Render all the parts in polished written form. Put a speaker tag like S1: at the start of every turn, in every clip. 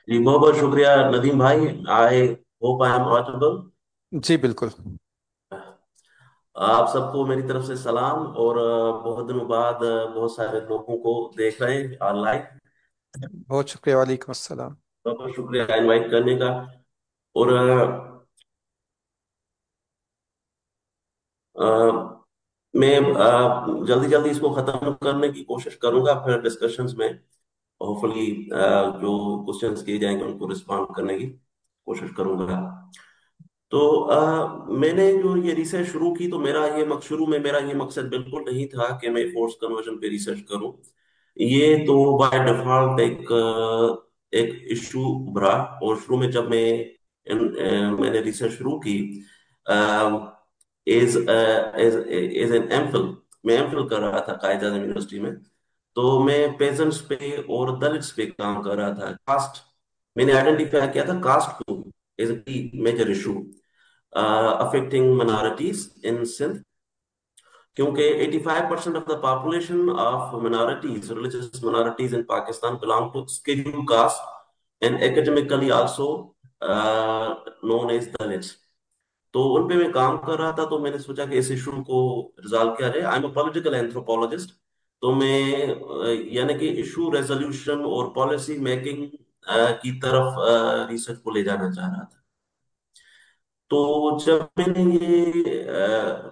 S1: जी बहुत बहुत शुक्रिया नदीम भाई। I hope I am audible.
S2: जी बिल्कुल।
S1: आप सबको मेरी तरफ से सलाम और बहुत दिनों बाद बहुत सारे लोगों को देख रहे हैं ऑनलाइन।
S2: बहुत शुक्रिया, वालेकुम अस्सलाम।
S1: बहुत बहुत शुक्रिया इनवाइट करने का। और मैं जल्दी जल्दी इसको खत्म करने की कोशिश करूंगा, फिर डिस्कशंस में होपफुली जो क्वेश्चंस किए जाएंगे उनको रिस्पॉन्ड करने की कोशिश करूंगा। तो मैंने जो ये रिसर्च शुरू की, तो शुरू में मेरा ये मकसद बिल्कुल नहीं था कि मैं फोर्स कन्वर्जन पे रिसर्च करूं। ये तो बाय डिफॉल्ट एक इशू उभरा। और शुरू में जब मैंने रिसर्च शुरू की as as as an MPhil. मैं एमफिल कर रहा था कायद आजम यूनिवर्सिटी में। तो मैं पेजेंट्स पे और दलित्स पे काम कर रहा था। कास्ट मैंने आइडेंटिफाई किया था, कास्ट को as a major issue affecting minorities in Sindh, क्योंकि 85% of the population of minorities, religious minorities in Pakistan belong to scheduled caste and academically also known as Dalits। तो उन पे मैं काम कर रहा था, तो मैंने सोचा कि इस इशू को रिजॉल्व किया जाए। I am a political anthropologist. तो मैं यानी कि इशू रेजोल्यूशन और पॉलिसी मेकिंग की तरफ रिसर्च को ले जाना चाह रहा था। तो जब मैंने ये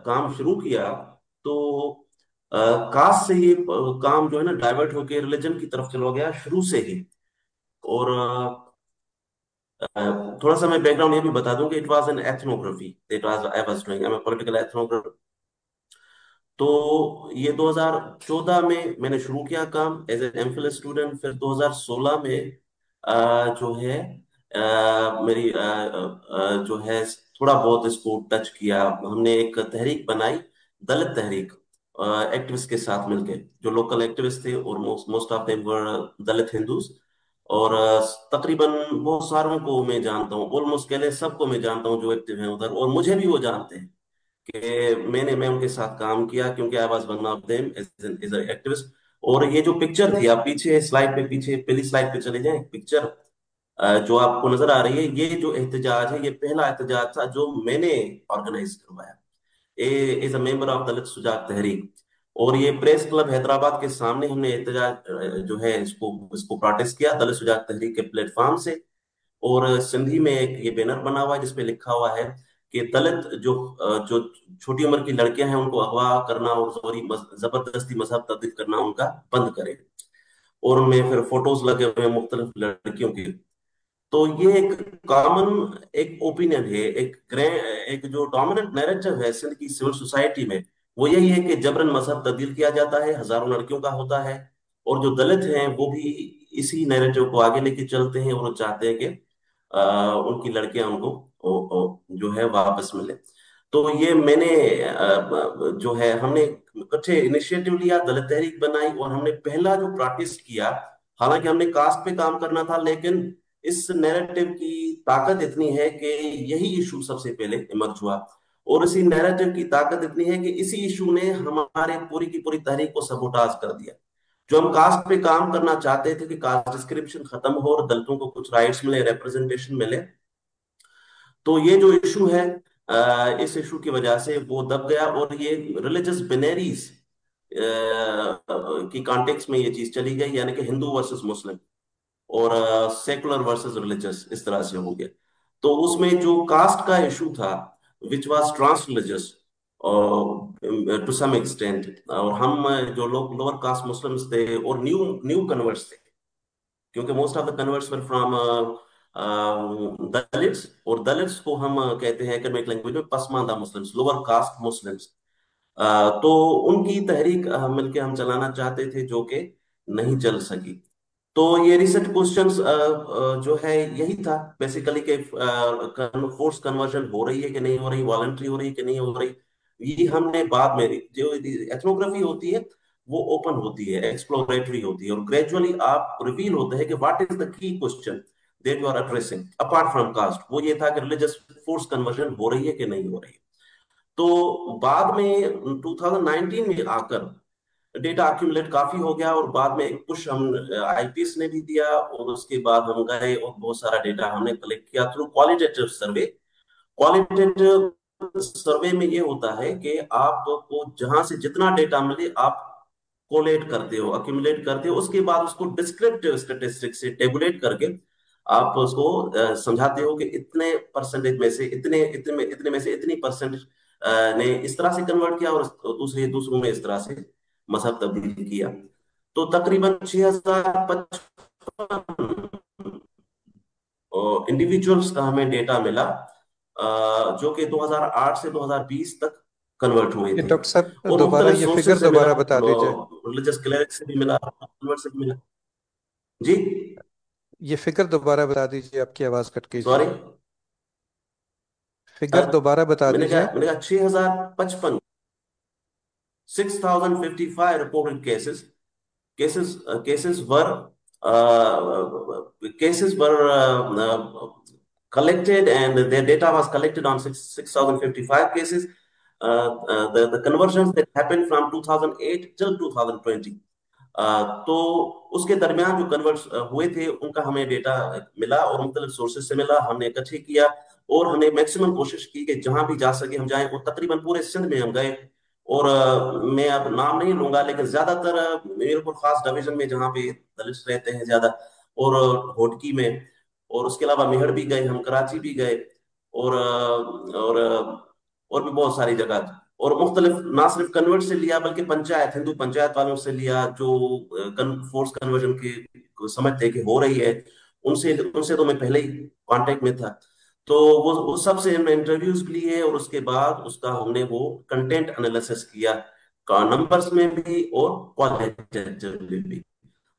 S1: काम शुरू किया, तो कास्ट से ये काम जो है ना डाइवर्ट होके रिलीजन की तरफ चला गया शुरू से ही। और थोड़ा सा मैं बैकग्राउंड ये भी बता दूं कि it was an ethnography that was I was doing. I am political ethnographer. तो ये 2014 में मैंने शुरू किया काम एज एन एमफिल स्टूडेंट। फिर 2016 में जो है मेरी जो है थोड़ा बहुत इसको टच किया। हमने एक तहरीक बनाई, दलित तहरीक, एक्टिविस्ट के साथ मिलके। जो लोकल एक्टिविस्ट थे और most of them were Dalit Hindus. और तकरीबन बहुत सारों को मैं जानता हूँ, ऑलमोस्ट कह लें सबको मैं जानता हूँ जो एक्टिव हैं उधर, और मुझे भी वो जानते हैं कि मैं उनके साथ काम किया, क्योंकि I was one of them as an activist. और ये जो पिक्चर थी, आप पीछे स्लाइड पे, पीछे पहली स्लाइड पे चले जाएं, पिक्चर जो आपको नजर आ रही है, ये जो एहतजाज है, ये पहला एहतजाज था जो मैंने ऑर्गेनाइज करवाया एज अ मेंबर ऑफ दलित सुजाग तहरीक। और ये प्रेस क्लब हैदराबाद के सामने हमने एहतजाज जो है इसको इसको प्रोटेस्ट किया दलित सुजाग तहरीक के प्लेटफॉर्म से। और सिंधी में एक ये बैनर बना हुआ है जिसपे लिखा हुआ है कि दलित जो छोटी उम्र की लड़कियां हैं उनको अगवा करना और जबरदस्ती मजहब तब्दील करना उनका बंद करे। और उनमें फिर फोटोज लगे हुए हैं मुख्तलिफ लड़कियों की। तो ये एक कॉमन एक ओपिनियन है, एक जो डोमिनेंट नैरेटिव है सिंध की सिविल सोसाइटी में, वो यही है कि जबरन मजहब तब्दील किया जाता है, हजारों लड़कियों का होता है। और जो दलित हैं वो भी इसी नैरेटिव को आगे लेके चलते हैं और वो चाहते हैं कि उनकी लड़कियां उनको जो है वापस मिले। तो ये मैंने जो है हमने इकट्ठे इनिशिएटिव लिया, दलित तहरीक बनाई और हमने पहला जो प्रोटेस्ट किया। हालांकि हमने कास्ट पे काम करना था, लेकिन इस नैरेटिव की ताकत इतनी है कि यही इशू सबसे पहले इमर्ज हुआ। और इसी नैरेटिव की ताकत इतनी है कि इसी इशू ने हमारे पूरी की पूरी तहरीक को सबोटाज कर दिया। जो हम कास्ट पे काम करना चाहते थे कि कास्ट डिस्क्रिप्शन खत्म हो और दलितों को कुछ राइट्स मिले, रिप्रेजेंटेशन मिले, तो ये जो इशू है इस इशू की वजह से वो दब गया। और ये रिलीजियस बिनेरीज की कॉन्टेक्स्ट में ये चीज चली गई, यानी कि हिंदू वर्सेस मुस्लिम और सेकुलर वर्सेस रिलीजियस, इस तरह से हो गया। तो उसमें जो कास्ट का इशू था, which was trans religious to some extent, और हम जो लोग लोअर कास्ट मुस्लिम्स थे और न्यू न्यू कन्वर्ट्स थे, क्योंकि most of the converts were from Dalits. और दलित्स को हम कहते हैं एकेडमिक लैंग्वेज में Pasmanda Muslims, lower caste Muslims. तो उनकी तहरीक मिलके हम चलाना चाहते थे, जो कि नहीं चल सकी। तो ये रिसेंट क्वेश्चंस जो है यही था बेसिकली कि फोर्स कन्वर्जन हो रही है कि नहीं हो रही, वॉलंटरी हो रही है कि नहीं हो रही। ये हमने बाद में, जो एथनोग्राफी होती है वो ओपन होती है, एक्सप्लोरेटरी होती है, और ग्रेजुअली आप रिवील होते हैं कि what is the key question that you are addressing apart from caste. वो ये था कि रिलीजियस फोर्स कन्वर्जन हो रही है कि नहीं हो रही है। तो बाद में 2019 में आकर डेटा अक्यूमुलेट काफी हो गया, और बाद में एक पुश हम आईपीएस ने भी दिया, और उसके बाद हम गए और बहुत सारा डेटा हमने कलेक्ट किया थ्रू क्वालिटेटिव सर्वे। क्वालिटेटिव सर्वे में ये होता है कि आपको जहां से जितना डेटा मिले आप कोलेट करते हो, अक्यूमुलेट करते हो, उसके बाद उसको डिस्क्रिप्टिव स्टेटिस्टिक्स से टेबुलेट करके आप उसको समझाते हो कि इतने परसेंटेज में से इतने में से इतनी परसेंट ने इस तरह से कन्वर्ट किया, और दूसरों ने इस तरह से मजहब तब्दील किया। तो तकरीबन 6055 इंडिविजुअल्स का हमें डेटा मिला, जो कि 2008 से 2020 तक कन्वर्ट हुए
S2: ये
S1: थे।
S2: डॉक्टर साहब
S1: और
S2: दोबारा
S1: मुख्तलिफ
S2: ये फिगर
S1: सोर्सेज से मिला,
S2: दोबारा बता दीजिए।
S1: रिलीजियस क्लेरिक से भी मिला, कन्वर्ट से भी मिला। जी,
S2: ये फिगर दोबारा बता दीजिए, आपकी आवाज़ कट गई थी।
S1: सॉरी।
S2: फिगर दोबारा बता दीजिए।
S1: मैंने कहा 6055, 6055 reported cases, cases uh, cases were cases were collected, and their data was collected on 6055 cases. The conversions that happened from 2008 till 2020, तो उसके दरमियान जो कन्वर्ट्स हुए थे उनका हमें डेटा मिला, और मुख्तलिफ सोर्सेज से मिला, हमने इकट्ठे किया, और हमने मैक्सिमम कोशिश की कि जहां भी जा सके हम जाएं, और तकरीबन पूरे सिंध में हम गए। और मैं अब नाम नहीं लूंगा, लेकिन ज्यादातर मीरपुर खास डिवीजन में जहाँ पे दलित रहते हैं ज्यादा, और होटकी में, और उसके अलावा मेहर भी गए, हम कराची भी गए, और और भी बहुत सारी जगह, और मुख्तलिफ ना सिर्फ कन्वर्ट से लिया बल्कि पंचायत, हिंदू पंचायत वालों से लिया, जो फोर्स कन्वर्जन की समझते कि हो रही है, उनसे उनसे तो मैं पहले ही कांटेक्ट में था। तो वो सबसे हमने इंटरव्यूज लिए, और उसके बाद उसका हमने वो कंटेंट एनालिसिस किया, का नंबर्स में भी और क्वालिटेटिवली भी,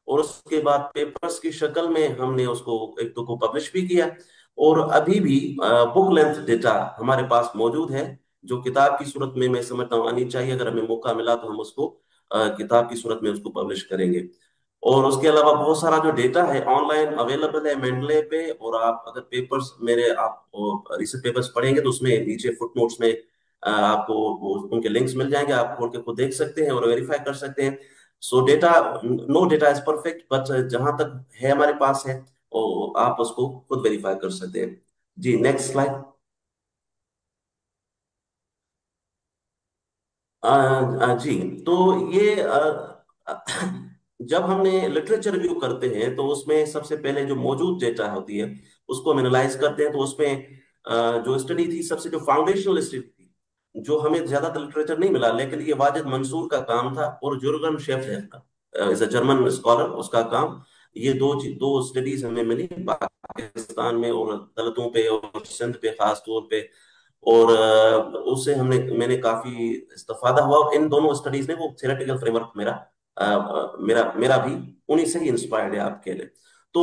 S1: और उसके बाद पेपर्स की शक्ल में हमने उसको एक दो को पब्लिश भी किया। और अभी भी बुक लेंथ डेटा हमारे पास मौजूद है, जो किताब की सूरत में मैं समझता हूँ आनी चाहिए। अगर हमें मौका मिला तो हम उसको किताब की सूरत में उसको पब्लिश करेंगे। और उसके अलावा बहुत सारा जो डेटा है ऑनलाइन अवेलेबल है मेंडले पे, और आप अगर पेपर्स मेरे आप रिसर्च पेपर्स पढ़ेंगे तो उसमें नीचे फुटनोट्स में आपको उनके लिंक्स मिल जाएंगे, आप खोल के खुद देख सकते हैं और वेरीफाई कर सकते हैं। So data, no data is perfect, but जहां तक है हमारे पास है, और आप उसको खुद वेरीफाई कर सकते हैं। जी, नेक्स्ट स्लाइड। जी, तो ये जब हमने लिटरेचर रिव्यू करते हैं तो उसमें सबसे पहले जो मौजूद डेटा होती है उसको हम एनालाइज करते हैं। तो उसमें जो स्टडी थी, सबसे जो फाउंडेशनल स्टडी थी, जो हमें ज्यादातर लिटरेचर नहीं मिला, लेकिन ये वाजिद मंसूर का काम था और जुर्गन शेफर का, इज अ जर्मन स्कॉलर, उसका काम। ये दो स्टडीज हमें मिली पाकिस्तान में, और दलितों पे और सिंध पे खास तौर पे, और उससे मैंने काफी इस्तेफादा हुआ। और इन दोनों स्टडीज ने वो थ्योरेटिकल फ्रेमवर्क मेरा भी उन्हीं से ही इंस्पायर्ड है आपके लिए। तो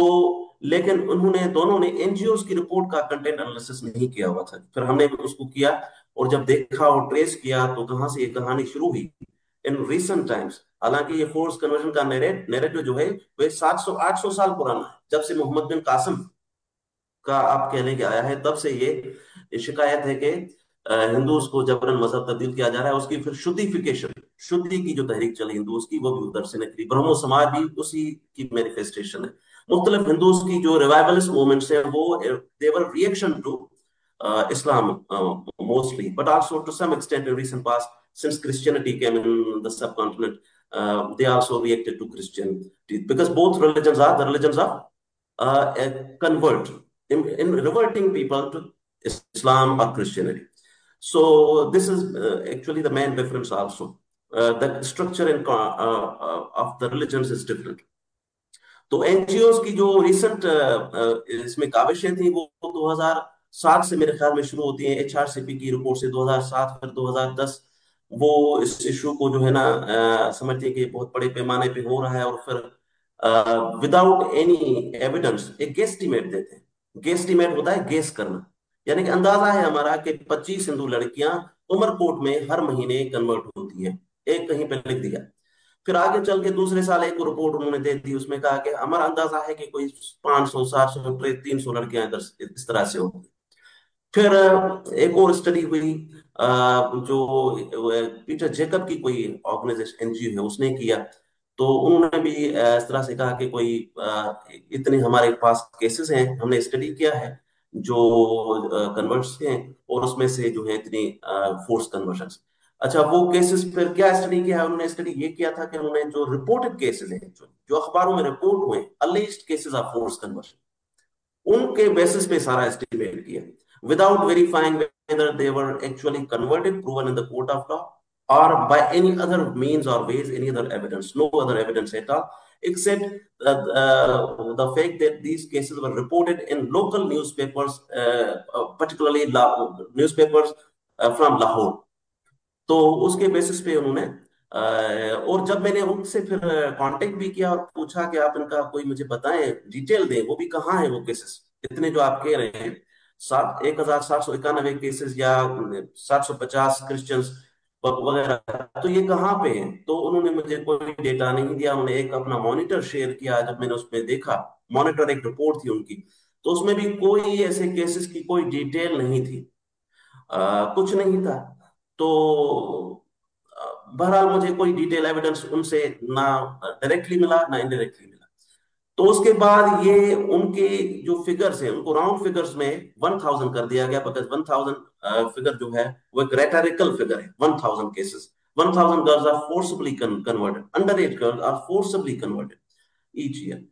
S1: लेकिन उन्होंने दोनों ने एनजीओ की रिपोर्ट का कंटेंट एनालिसिस नहीं किया हुआ था, फिर हमने उसको किया, और जब देखा और ट्रेस किया तो कहाँ से ये कहानी शुरू हुई इन रिसेंट टाइम्स। हालांकि ये फोर्स कन्वर्जन का नैरेटिव जो है वह 700 800 साल पुराना है, जब से मोहम्मद बिन कासिम का आप कहने के आया है, तब से ये शिकायत है कि हिंदूज को जबरन मजहब तब्दील किया जा रहा है। उसकी फिर शुद्धिफिकेशन, शुद्धि की जो तहरीक चली हिंदूज की, वो भी उधर से निकली। ब्रह्मो समाज भी उसी की मैनिफेस्टेशन है। मुख्तलिफ हिंदूज की जो रिवाइवलिस्ट मूवमेंट्स है वो their reaction to Islam mostly, but also to some extent in recent past, since Christianity came in the subcontinent, they also reacted to Christianity, because both religions are the religions of convert, in reverting people to Islam or Christianity. So this is actually the main difference also. The structure of the religions is different. तो NGO की जो recent इसमें काविशें थी वो 2007 से मेरे ख्याल में शुरू होती हैं। एचआरसीपी की रिपोर्ट से 2007, फिर 2010 वो इस इशू को जो है ना समझते हैं कि बहुत बड़े पैमाने पे हो रहा है, और फिर विदाउट एनी एविडेंस एक गेस्टिमेट देते हैं। गेस्टिमेट होता है गेस करना, यानी कि अंदाजा है हमारा कि 25 हिंदू लड़कियां उमरकोट में हर महीने कन्वर्ट होती हैं, एक कहीं पे लिख दिया। फिर आगे चल के दूसरे साल एक रिपोर्ट उन्होंने दे दी, उसमें कहा कि हमारा अंदाजा है कि कोई 500 700 300 लड़कियां इधर इस तरह से होंगी। फिर एक और स्टडी हुई जो पीटर जेकब की कोई ऑर्गेनाइजेशन एनजीओ है उसने किया। तो उन्होंने भी इस तरह से कहा कि कोई इतने हमारे पास केसेस हैं, हमने स्टडी किया है जो कन्वर्ट्स हैं, और उसमें से जो है इतनी फोर्स कन्वर्जन। अच्छा, वो केसेस फिर क्या स्टडी किया है उन्होंने? स्टडी ये किया था कि उन्होंने जो रिपोर्टेड केसेस हैं, जो अखबारों में रिपोर्ट हुए, अलिस्ड केसेस ऑफ फोर्स कन्वर्जन, उनके बेसिस पे सारा एस्टिमेट किया, without verifying whether they were actually converted, proven in the court of law, or by any other means or ways, any other evidence, no other evidence at all, except the fact that these cases were reported in local newspapers, particularly newspapers from Lahore। तो उसके basis पे उन्होंने और जब मैंने उनसे फिर contact भी किया और पूछा कि आप इनका कोई मुझे बताएं, डिटेल दें, वो भी कहाँ है वो केसेस, इतने जो आप कह रहे हैं, 1791 केसेस या 750 क्रिश्चियंस वगैरह, तो ये कहाँ पे हैं? तो उन्होंने मुझे कोई डेटा नहीं दिया। उन्होंने एक अपना मॉनिटर शेयर किया, जब मैंने उसमें देखा, मॉनिटर एक रिपोर्ट थी उनकी, तो उसमें भी कोई ऐसे केसेस की कोई डिटेल नहीं थी, कुछ नहीं था। तो बहरहाल मुझे कोई डिटेल एविडेंस उनसे ना डायरेक्टली मिला ना इनडायरेक्टली मिला। तो उसके बाद ये उनके जो फिगर्स हैं उनको राउंड फिगर्स में 1000 कर दिया गया, बिकॉज 1000 फिगर जो है वो एक रेटरिकल फिगर है। 1000 cases, 1000 girls are forcibly converted, under age girls are forcibly converted each year.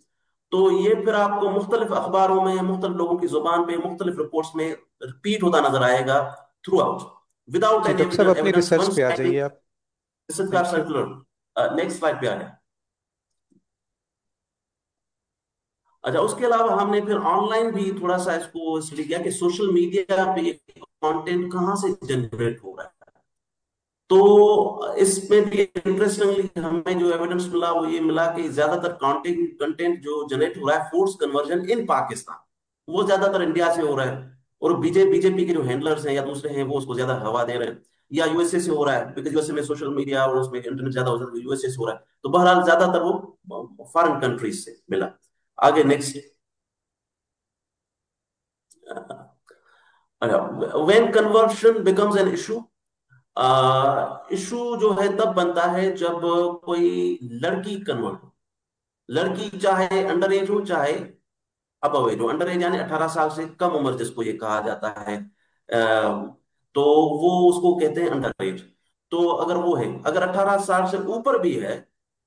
S1: तो ये फिर आपको मुख्तलिफ अखबारों में, मुख्तलिफ लोगों की जुबान पे, मुख्तलिफ रिपोर्ट्स में रिपीट होता नजर आएगा थ्रू आउट, विदाउट
S2: जी
S1: एनी
S2: डॉक्टर साहब, अपनी
S1: एविडेंस,
S2: रिसर्च
S1: वन
S2: पे आ
S1: साइडेड।
S2: जाइए आप।
S1: This is the
S2: thank you.
S1: Circular. Next slide पे आ जाए। अच्छा, उसके अलावा हमने फिर ऑनलाइन भी थोड़ा सा इसको स्टडी किया कि सोशल मीडिया पे ये कंटेंट कहाँ से जनरेट हो रहा है। तो इसमें भी इंटरेस्टिंगली हमें जो एविडेंस मिला वो ये मिला कि ज्यादातर कंटेंट कंटेंट जो जनरेट हो रहा है फोर्स कन्वर्जन इन पाकिस्तान, वो ज्यादातर इंडिया से हो रहा है। और बीजेपी के जो हैंडलर्स हैं या दूसरे हैं वो उसको ज्यादा हवा दे रहे हैं, या यूएसए से हो रहा है, बिकॉज यूएसए में सोशल मीडिया और उसमें इंटरनेट ज्यादा हो जाता है, यूएसए से हो रहा है। तो बहरहाल ज्यादातर वो फॉरेन कंट्रीज से मिला। आगे next. When conversion becomes an issue, issue जो है तब बनता है जब कोई लड़की कन्वर्ट हो। लड़की चाहे अंडर एज हो चाहे अबव एज हो। अंडर एज यानी 18 साल से कम उम्र जिसको ये कहा जाता है, तो वो उसको कहते हैं अंडर एज। तो अगर वो है, अगर 18 साल से ऊपर भी है,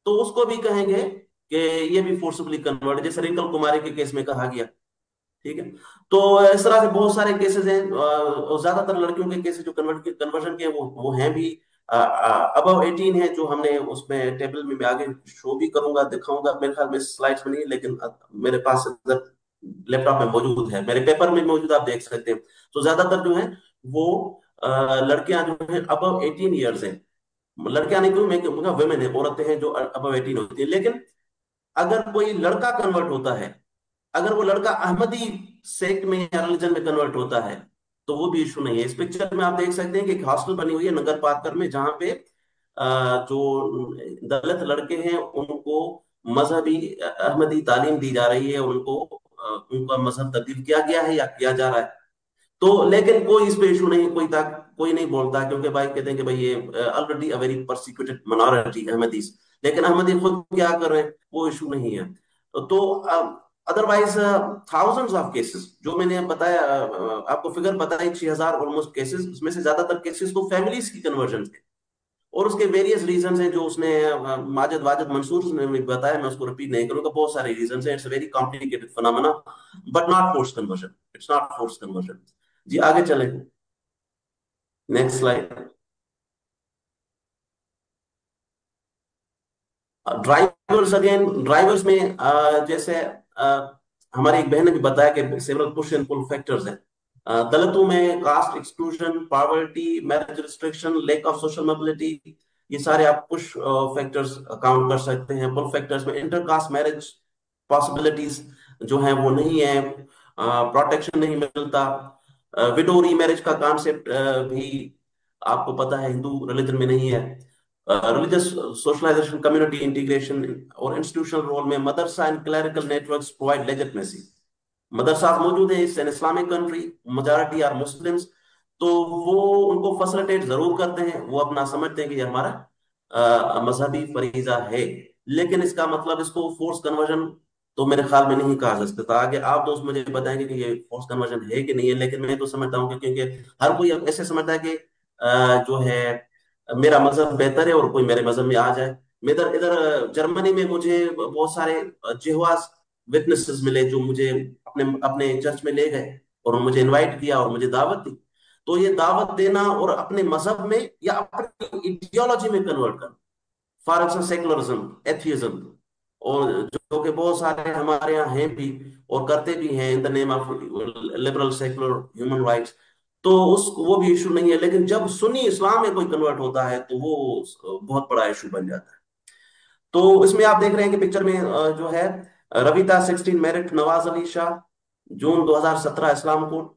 S1: तो उसको भी कहेंगे कि ये भी फोर्सबली कन्वर्ट, जैसे रिंकल कुमारी के केस में कहा गया। ठीक है। तो इस तरह से बहुत सारे केसेस हैं, और ज्यादातर लड़कियों के केसेस जो कन्वर्जन के वो हैं भी अबव 18 है, जो हमने उसमें टेबल में मैं आगे शो भी करूंगा, दिखाऊंगा, मेरे ख्याल में स्लाइड्स में नहीं है, लेकिन मेरे पास लैपटॉप में मौजूद है, मेरे पेपर में मौजूद, आप देख सकते हैं। तो ज्यादातर जो है वो लड़कियां जो है अबव 18 ईयर्स हैं। लड़कियां नहीं क्यों, मैं वुमेन है, औरतें हैं जो अबव 18 होती है। लेकिन अगर कोई लड़का कन्वर्ट होता है, अगर वो लड़का अहमदी सेक्ट में या रिलीजन में कन्वर्ट होता है, तो वो भी इशू नहीं है। इस पिक्चर में आप देख सकते हैं कि एक हॉस्टल बनी हुई है नगर पार्कर में, जहां पे जो दलित लड़के हैं उनको मजहबी अहमदी तालीम दी जा रही है, उनको उनका मजहब तब्दील किया गया है या किया जा रहा है। तो लेकिन कोई इस पे इशू नहीं, कोई नहीं बोलता, क्योंकि भाई कहते हैं कि भाई ये already a very persecuted minority Ahmadis. लेकिन अहमदी खुद क्या कर रहे हैं, वो इशू नहीं है। तो अदरवाइज थाउजेंड्स ऑफ केसेस जो मैंने बताया, आपको फिगर बताई 6000 ऑलमोस्ट केसेस, उसमें से ज्यादातर केसेस तो फैमिलीज की कन्वर्जन थे। और उसके वेरियस रीजंस हैं जो उसने माजिद वाजिद मंसूर ने भी बताया, मैं उसको रिपीट नहीं करूंगा। बहुत सारे रीजंस हैं, it's very complicated phenomena, but not force conversion, it's not force conversion. जी आगे चलें, next slide. Drivers, again drivers में जैसे हमारी एक बहन ने भी बताया कि several push and pull factors हैं। दलितों में caste exclusion, poverty, marriage restriction, lack of social mobility, ये सारे आप पुश फैक्टर्स काउंट कर सकते हैं। पुल फैक्टर्स में इंटरकास्ट मैरिज पॉसिबिलिटीज जो है वो नहीं है, प्रोटेक्शन नहीं मिलता। विडो रीमैरिज का कॉन्सेप्ट भी आपको पता है हिंदू रिलीजन में नहीं है। रिलीजियस सोशलाइजेशन, कम्युनिटी इंटीग्रेशन और इंस्टीट्यूशनल रोल में मदरसा and clerical networks provide legitimacy. मदरसा मौजूद है, it's an Islamic country, majority are Muslims. तो वो उनको फैसिलिटेट जरूर करते हैं, वो अपना समझते हैं कि ये हमारा मजहबी फरीजा है। लेकिन इसका मतलब इसको फोर्स कन्वर्जन तो मेरे ख्याल में नहीं कहा जा सकता। आगे आप दोस्त मुझे बताएंगे कि ये फोर्स कन्वर्जन है कि नहीं है, लेकिन मैं तो समझता हूँ कि क्योंकि हर कोई अब ऐसे समझता है कि जो है मेरा मजहब बेहतर है और कोई मेरे मजहब में आ जाए। मैं इधर इधर जर्मनी में मुझे बहुत सारे जेहवास विटनेसेस मिले जो मुझे अपने अपने चर्च में ले गए और मुझे इनवाइट किया और मुझे दावत दी। तो ये दावत देना और अपने मजहब में या अपनी इडियोलॉजी में कन्वर्ट करना, फॉर एग्जाम्पल सेकुलरिज्म, एथियज्म, और जो कि बहुत सारे हमारे यहाँ हैं भी और करते भी हैं in the name of liberal secular human rights, तो उस वो भी इशू नहीं है। लेकिन जब सुन्नी इस्लाम में कोई कन्वर्ट होता है तो वो बहुत बड़ा इशू बन जाता है। तो इसमें आप देख रहे हैं कि पिक्चर में जो है रविता 16 मेरिट नवाज अली शाह, जून 2017 इस्लाम कोर्ट।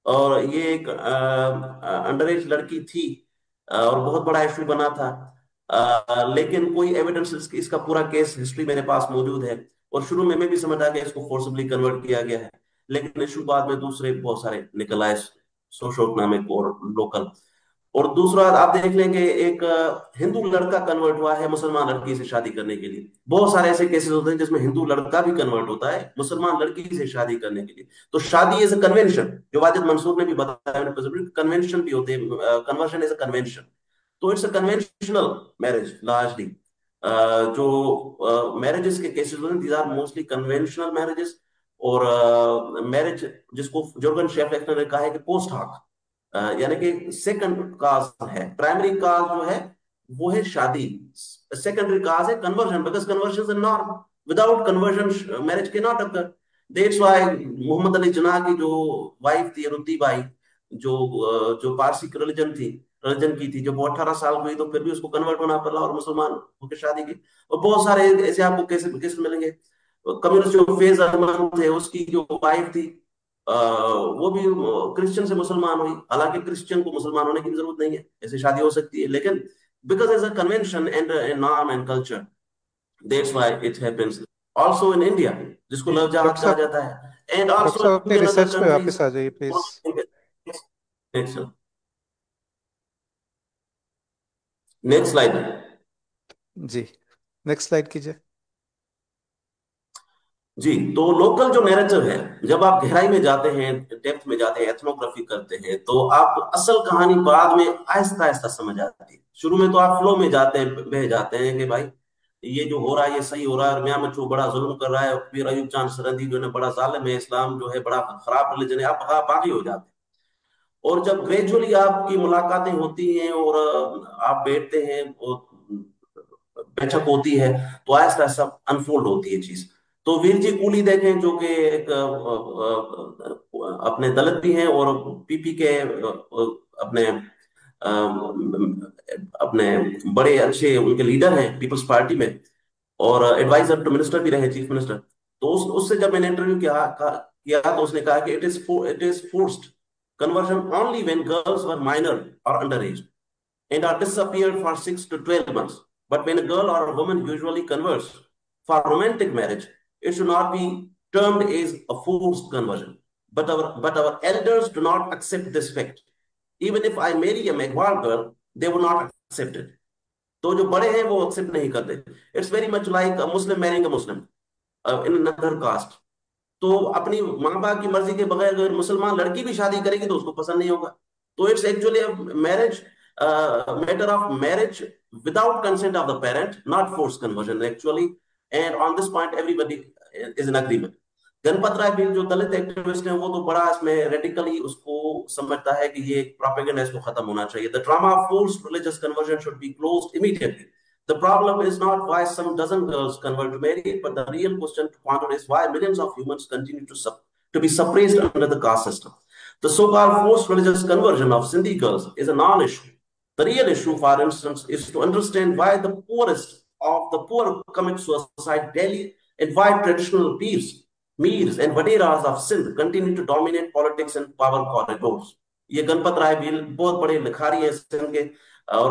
S1: और ये एक अंडर एज लड़की थी, और बहुत बड़ा इशू बना था। लेकिन कोई एविडेंस इसका पूरा केस हिस्ट्री मेरे पास मौजूद है। और शुरू में मैं भी समझा कि इसको फोर्सibly कन्वर्ट किया गया है, लेकिन इशू बाद में दूसरे बहुत सारे निकल आए, सोशो इकोनॉमिक और लोकल। और दूसरा आप देख लेंगे एक हिंदू लड़का कन्वर्ट हुआ है मुसलमान लड़की से शादी करने के लिए। बहुत सारे ऐसे केसेस होते हैं जिसमें हिंदू लड़का भी कन्वर्ट होता है मुसलमान लड़की से शादी करने के लिए। तो शादी इज अ कन्वेंशन, जो वाजिद मंसूर ने भी बताया, कन्वेंशन भी होते हैं, कन्वर्शन इज अ कन्वेंशन। तो it's a conventional marriage largely. जो मैरिजेस के केसेस होते हैं, these are mostly conventional marriages. और मैरिज जिसको जोर्गन शेफलेटर ने कहा है कि पोस्ट हॉक, यानी कि सेकंड काज है, प्राइमरी काज जो है वो है शादी, सेकेंडरी काज है conversion, because conversion is norm, without conversion marriage can not occur. That's why Mohammad Ali Jinnah की जो वाइफ थी रुती बाई, जो पारसी रिलीजन की थी, जब वो 18 साल की हुई तो फिर भी उसको कन्वर्ट होना पड़ा और मुसलमान होकर शादी की। और बहुत सारे ऐसे आपको केस मिलेंगे। कम्युनिस्ट जो फेज अहमद थे उसकी जो वाइफ थी, वो भी क्रिश्चियन से मुसलमान हुई। हालांकि क्रिश्चियन को मुसलमान होने की भी जरूरत नहीं है, ऐसे शादी हो सकती है, लेकिन because as a convention and norm and culture, that's why it happens also in India, जिसको
S2: जी
S1: लव
S2: डॉक्टर
S1: जहाज कहा
S2: साहब,
S1: जाता है, एंड
S2: डॉक्टर
S1: आल्सो
S2: साहब अपनी
S1: इन अदर
S2: रिसर्च पे
S1: कंट्रीज।
S2: वापस आ जाइए प्लीज।
S1: Next slide.
S2: जी, नेक्स्ट स्लाइड कीजिए।
S1: जी, तो लोकल जो नैरेटिव है, जब आप गहराई में जाते हैं, डेप्थ में जाते हैं, एथनोग्राफी करते हैं, तो आपको असल कहानी बाद में आहिस्ता आहिस्ता समझ आती है। शुरू में तो आप फ्लो में जाते हैं, बह जाते हैं कि भाई ये जो हो रहा है ये सही हो रहा है, और मियां मच्छू बड़ा जुल्म कर रहा है, और फिर अयूब चांद सरहदी जो है बड़ा जालिम है, इस्लाम जो है बड़ा खराब रिलीजन है, आप बागी हो जाते हैं। और जब ग्रेजुअली आपकी मुलाकातें होती हैं और आप बैठते हैं और बैठक होती है, तो आहिस्ता आहिस्ता अनफोल्ड होती है चीज। तो वीर जी कूली देखें जो कि एक अपने दलित भी हैं और पीपी के अपने अपने बड़े अच्छे उनके लीडर हैं पीपल्स पार्टी में, और एडवाइजर टू मिनिस्टर भी रहे, चीफ मिनिस्टर। तो उससे जब मैंने इंटरव्यू किया तो उसने कहा कि it is forced conversion only when girls were minor और under age and are disappeared for 6 to 12 months. But when a girl or a woman usually converts for romantic marriage, it should not be termed as a forced conversion. But our elders do not accept this fact. Even if I marry a Megwal girl, they will not accept it. तो जो बड़े हैं वो accept नहीं करते। It's very much like Muslim marrying a Muslim in another caste. तो अपनी माँ बाप की मर्जी के बगैर अगर मुसलमान लड़की भी शादी करेगी तो उसको पसंद नहीं होगा। तो it's actually marriage, matter of marriage without consent of the parent, not force conversion actually. And on this point everybody is in agreement. Ganpat Rai भी जो दलित एक्टिविस्ट हैं वो तो बड़ा इसमें रेडिकली उसको समझता है कि ये एक प्रोपेगेंडा, इसको खत्म होना चाहिए। The drama of forced religious conversion should be closed immediately. The problem is not why some dozen girls convert to marry, but the real question to ponder is why millions of humans continue to be suppressed under the caste system. The so-called forced religious conversion of Sindhi girls is a non-issue. The real issue, for instance, is to understand why the poorest of the poor commit suicide daily, and why traditional peers, meers, and vaderas of Sindh continue to dominate politics and power corridors. ये गणपत राय भी बहुत बड़े लिखारी है सिंध के, और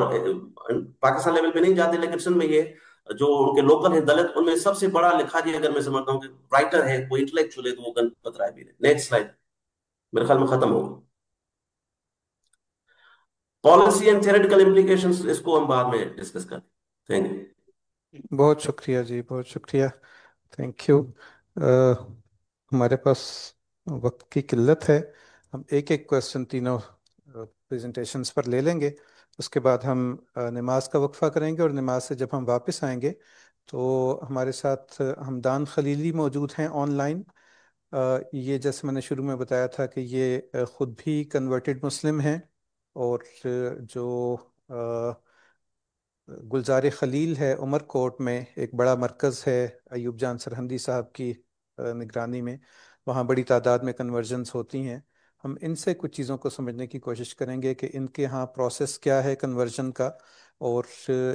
S1: Pakistan level पे नहीं जाते, लेकिन सिंध में ये जो उनके लोकल है दलित, उनमें सबसे बड़ा लिखारी अगर मैं समझता हूँ कि राइटर है कोई इंटेलेक्चुअल है तो वो गणपत राय भी है। नेक्स्ट स्लाइड, मेरे ख्याल में खत्म होगा। पॉलिसी एंड थ्योरेटिकल इम्प्लीकेशंस इसको हम बाद में डिस्कस करें। Thank you.
S2: बहुत शुक्रिया जी, बहुत शुक्रिया। Thank you. हमारे पास वक्त की किल्लत है। हम एक एक क्वेश्चन तीनों प्रेजेंटेशंस पर ले लेंगे। उसके बाद हम नमाज का वक्फा करेंगे, और नमाज से जब हम वापस आएंगे तो हमारे साथ हमदान खलीली मौजूद हैं ऑनलाइन। ये जैसे मैंने शुरू में बताया था कि ये खुद भी कन्वर्टेड मुस्लिम हैं, और जो गुलजार खलील है उमरकोट में, एक बड़ा मरकज़ है अयूब जान सरहंदी साहब की निगरानी में। वहाँ बड़ी तादाद में कन्वर्जन्स होती हैं। हम इनसे कुछ चीज़ों को समझने की कोशिश करेंगे कि इनके यहाँ प्रोसेस क्या है कन्वर्जन का, और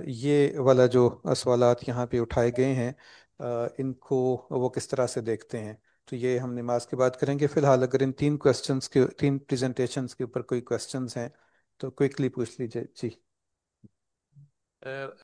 S2: ये वाला जो सवालात यहाँ पे उठाए गए हैं इनको वो किस तरह से देखते हैं। तो ये हम नमाज के बाद करेंगे। फ़िलहाल अगर इन तीन क्वेश्चंस के, तीन प्रेजेंटेशंस के ऊपर कोई क्वेश्चंस हैं तो क्विकली पूछ लीजिए जी।